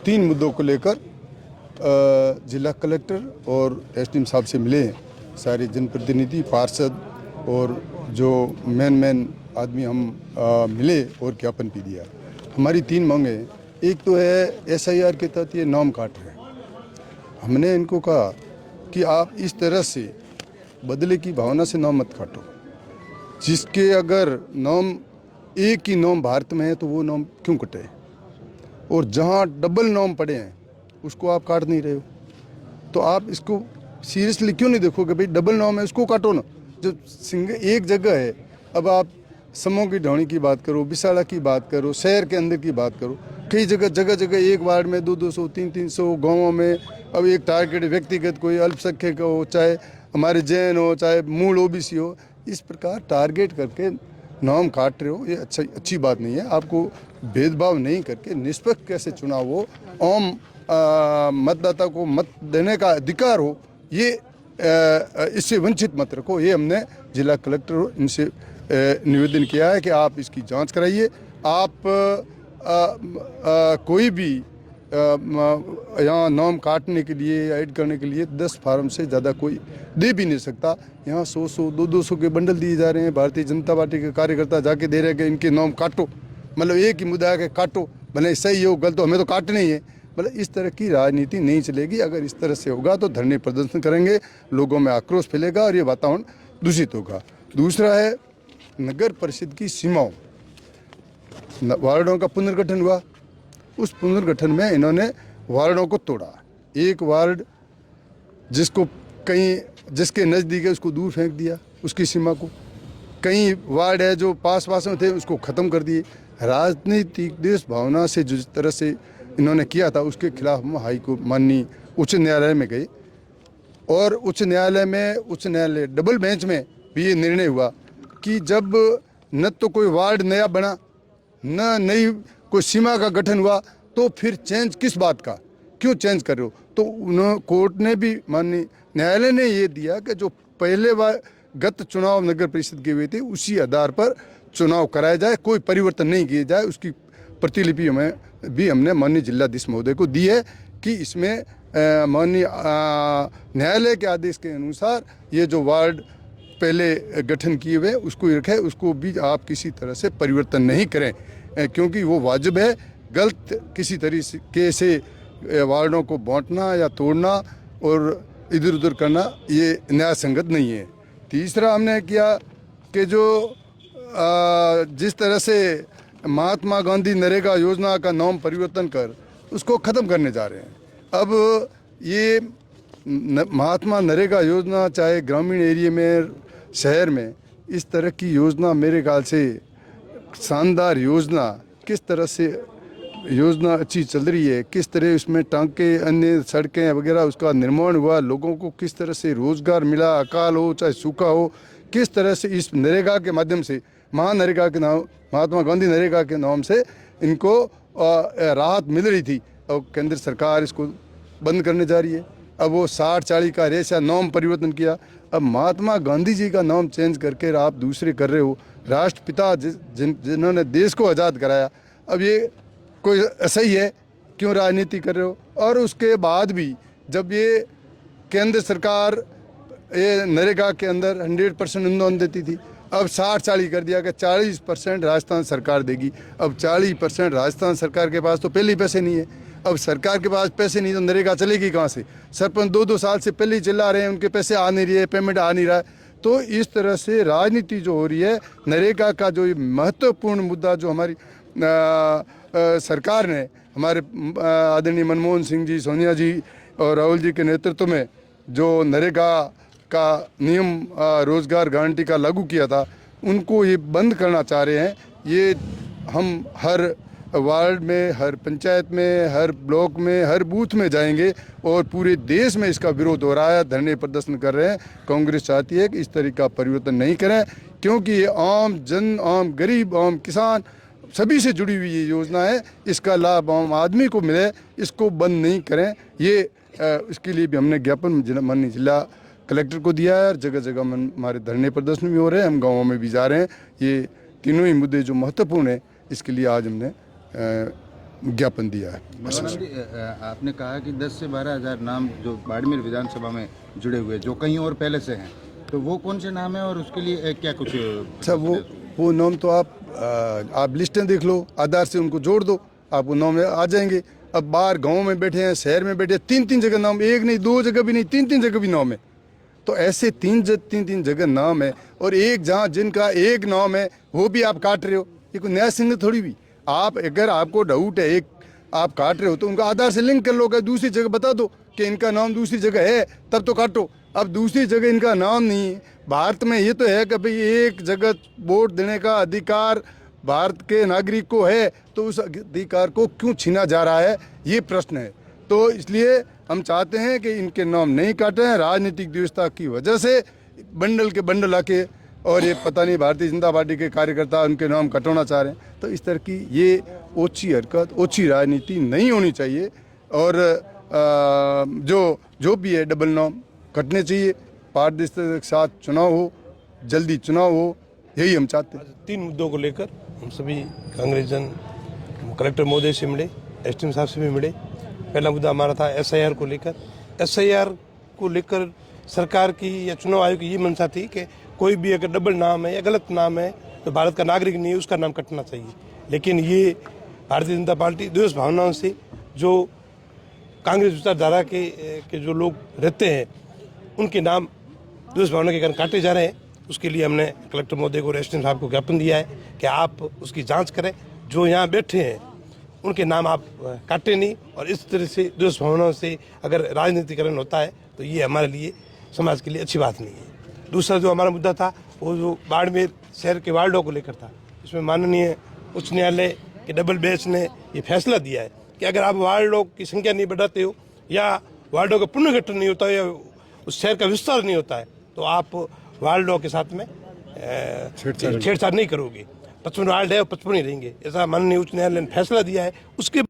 तीन मुद्दों को लेकर जिला कलेक्टर और एसडीएम साहब से मिले हैं। सारे जनप्रतिनिधि, पार्षद और जो मेन आदमी हम मिले और ज्ञापन भी दिया। हमारी तीन मांगे, एक तो है एसआईआर के तहत ये नाम काट रहे हैं। हमने इनको कहा कि आप इस तरह से बदले की भावना से नाम मत काटो। जिसके अगर नाम एक ही नाम भारत में है तो वो नाम क्यों कटे, और जहाँ डबल नाम पड़े हैं उसको आप काट नहीं रहे हो, तो आप इसको सीरियसली क्यों नहीं देखोगे? भाई डबल नाम है उसको काटो ना, जो सिंगल एक जगह है। अब आप समूह की ढौणी की बात करो, बिसाड़ा की बात करो, शहर के अंदर की बात करो, कई जगह एक वार्ड में 200 300 गाँवों में। अब एक टारगेट व्यक्तिगत कोई अल्पसंख्यक हो, चाहे हमारे जैन हो, चाहे मूल ओबीसी हो, इस प्रकार टारगेट करके नाम काट रहे हो, ये अच्छी बात नहीं है। आपको भेदभाव नहीं करके निष्पक्ष कैसे चुनाव हो, आम मतदाता को मत देने का अधिकार हो, ये इससे वंचित मत रखो। ये हमने जिला कलेक्टर इनसे निवेदन किया है कि आप इसकी जांच कराइए। आप कोई भी यहाँ नाम काटने के लिए, ऐड करने के लिए 10 फार्म से ज़्यादा कोई दे भी नहीं सकता। यहाँ 100 200 के बंडल दिए जा रहे हैं। भारतीय जनता पार्टी के कार्यकर्ता जाके दे रहे हैं कि इनके नाम काटो, मतलब एक ही मुद्दा है कि काटो, भले सही हो गलत हो, हमें तो काटने ही है। मतलब इस तरह की राजनीति नहीं चलेगी। अगर इस तरह से होगा तो धरने प्रदर्शन करेंगे, लोगों में आक्रोश फैलेगा और ये वातावरण दूषित होगा। दूसरा है नगर परिषद की सीमाओं, वार्डों का पुनर्गठन हुआ, उस पुनर्गठन में इन्होंने वार्डों को तोड़ा। एक वार्ड जिसको कहीं जिसके नज़दीक है उसको दूर फेंक दिया, उसकी सीमा को। कई वार्ड है जो पास में थे उसको ख़त्म कर दिए। राजनीतिक देश भावना से जिस तरह से इन्होंने किया था उसके खिलाफ हम हाईकोर्ट माननीय उच्च न्यायालय में गए, और उच्च न्यायालय डबल बेंच में भी ये निर्णय हुआ कि जब न तो कोई वार्ड नया बना, न नई कोई सीमा का गठन हुआ, तो फिर चेंज किस बात का, क्यों चेंज कर रहे हो? तो उन्होंने कोर्ट ने भी, माननीय न्यायालय ने ये दिया कि जो पहले गत चुनाव नगर परिषद के हुए थे उसी आधार पर चुनाव कराया जाए, कोई परिवर्तन नहीं किया जाए। उसकी प्रतिलिपि हमने माननीय जिलाधीश महोदय को दी है कि इसमें माननीय न्यायालय के आदेश के अनुसार ये जो वार्ड पहले गठन किए हुए उसको ही रखें, उसको भी आप किसी तरह से परिवर्तन नहीं करें, क्योंकि वो वाजिब है। गलत किसी तरीके से वार्डों को बांटना या तोड़ना और इधर उधर करना ये न्याय संगत नहीं है। तीसरा हमने किया कि जो जिस तरह से महात्मा गांधी नरेगा योजना का नाम परिवर्तन कर उसको ख़त्म करने जा रहे हैं। अब ये महात्मा नरेगा योजना चाहे ग्रामीण एरिया में, शहर में, इस तरह की योजना मेरे ख्याल से शानदार योजना, किस तरह से योजना अच्छी चल रही है, किस तरह उसमें टांके, अन्य सड़कें वगैरह उसका निर्माण हुआ, लोगों को किस तरह से रोज़गार मिला, अकाल हो चाहे सूखा हो, किस तरह से इस नरेगा के माध्यम से, महानरेगा के नाम, महात्मा गांधी नरेगा के नाम से इनको राहत मिल रही थी। और केंद्र सरकार इसको बंद करने जा रही है। अब वो 60-40 का रेशा नाम परिवर्तन किया। अब महात्मा गांधी जी का नाम चेंज करके आप दूसरे कर रहे हो। राष्ट्रपिता जिन्होंने देश को आज़ाद कराया, अब ये कोई सही है? क्यों राजनीति कर रहे हो? और उसके बाद भी जब ये केंद्र सरकार ये नरेगा के अंदर 100% अनुदान देती थी, अब 60-40 कर दिया कि 40% राजस्थान सरकार देगी। अब 40% राजस्थान सरकार के पास तो पहले ही पैसे नहीं है। अब सरकार के पास पैसे नहीं तो नरेगा चलेगी कहाँ से? सरपंच 2-2 साल से पहले ही चिल्ला रहे हैं, उनके पैसे आ नहीं रहे, पेमेंट आ नहीं रहा है। तो इस तरह से राजनीति जो हो रही है, नरेगा का जो महत्वपूर्ण मुद्दा जो हमारी सरकार ने, हमारे आदरणीय मनमोहन सिंह जी, सोनिया जी और राहुल जी के नेतृत्व में जो नरेगा का नियम रोजगार गारंटी का लागू किया था, उनको ये बंद करना चाह रहे हैं। ये हम हर वार्ड में, हर पंचायत में, हर ब्लॉक में, हर बूथ में जाएंगे और पूरे देश में इसका विरोध हो रहा है, धरने प्रदर्शन कर रहे हैं। कांग्रेस चाहती है कि इस तरह का परिवर्तन नहीं करें, क्योंकि ये आम जन, आम गरीब, आम किसान सभी से जुड़ी हुई ये योजना है। इसका लाभ आम आदमी को मिले, इसको बंद नहीं करें। ये इसके लिए भी हमने ज्ञापन माननीय जिला कलेक्टर को दिया है और जगह जगह हमारे धरने प्रदर्शन भी हो रहे हैं, हम गाँवों में भी जा रहे हैं। ये तीनों ही मुद्दे जो महत्वपूर्ण है, इसके लिए आज हमने ज्ञापन दिया है। देवानंद जी, आपने कहा कि 10 से 12 हज़ार नाम जो बाड़मेर विधानसभा में जुड़े हुए जो कहीं और पहले से हैं, तो वो कौन से नाम है और उसके लिए क्या कुछ? अच्छा, वो नाम तो आप लिस्टें देख लो, आधार से उनको जोड़ दो, आपको नाम आ जाएंगे। अब बाहर गांव में बैठे हैं, शहर में बैठे हैं, 3-3 जगह नाम, एक नहीं 2 जगह भी नहीं, 3-3 जगह भी नाम है। तो ऐसे 3-3 जगह नाम है, और एक जहाँ जिनका एक नाम है वो भी आप काट रहे हो। ये कोई नया सिंह थोड़ी भी। आप अगर आपको डाउट है, एक आप काट रहे हो तो उनका आधार से लिंक कर लो, कि दूसरी जगह बता दो कि इनका नाम दूसरी जगह है, तब तो काटो। अब दूसरी जगह इनका नाम नहीं है। भारत में ये तो है कि भाई एक जगह वोट देने का अधिकार भारत के नागरिक को है, तो उस अधिकार को क्यों छीना जा रहा है, ये प्रश्न है। तो इसलिए हम चाहते हैं कि इनके नाम नहीं काटे हैं। राजनीतिक व्यवस्था की वजह से बंडल के बंडल आके, और ये पता नहीं भारतीय जनता पार्टी के कार्यकर्ता उनके नाम कटवाना चाह रहे हैं। तो इस तरह की ये ओछी हरकत, ओछी राजनीति नहीं होनी चाहिए। और जो भी है डबल नाम कटने चाहिए। पारदर्शिता के साथ चुनाव हो, जल्दी चुनाव हो, यही हम चाहते हैं। 3 मुद्दों को लेकर हम सभी कांग्रेसजन कलेक्टर महोदय से मिले, एसडीएम साहब से भी मिले। पहला मुद्दा हमारा था एसआईआर को लेकर। एसआईआर को लेकर सरकार की या चुनाव आयोग की ये मंशा थी कि कोई भी अगर डबल नाम है या गलत नाम है तो भारत का नागरिक नहीं है, उसका नाम कटना चाहिए। लेकिन ये भारतीय जनता पार्टी द्वेष भावनाओं से, जो कांग्रेस विचारधारा के जो लोग रहते हैं उनके नाम द्वेष भावना के कारण काटे जा रहे हैं। उसके लिए हमने कलेक्टर महोदय को और एसडीएम साहब को ज्ञापन दिया है कि आप उसकी जांच करें। जो यहाँ बैठे हैं उनके नाम आप काटे नहीं, और इस तरह से द्वेष भावनाओं से अगर राजनीतिकरण होता है तो ये हमारे लिए, समाज के लिए अच्छी बात नहीं है। दूसरा जो हमारा मुद्दा था वो जो बाड़मेर शहर के वार्डों को लेकर था। इसमें माननीय उच्च न्यायालय के डबल बेंच ने ये फैसला दिया है कि अगर आप वार्डों की संख्या नहीं बढ़ाते हो या वार्डों का पुनर्गठन नहीं होता है या उस शहर का विस्तार नहीं होता है तो आप वार्डों के साथ में छेड़छाड़ नहीं करोगे। 55 वार्ड है और 55 ही रहेंगे, ऐसा माननीय उच्च न्यायालय ने फैसला दिया है। उसके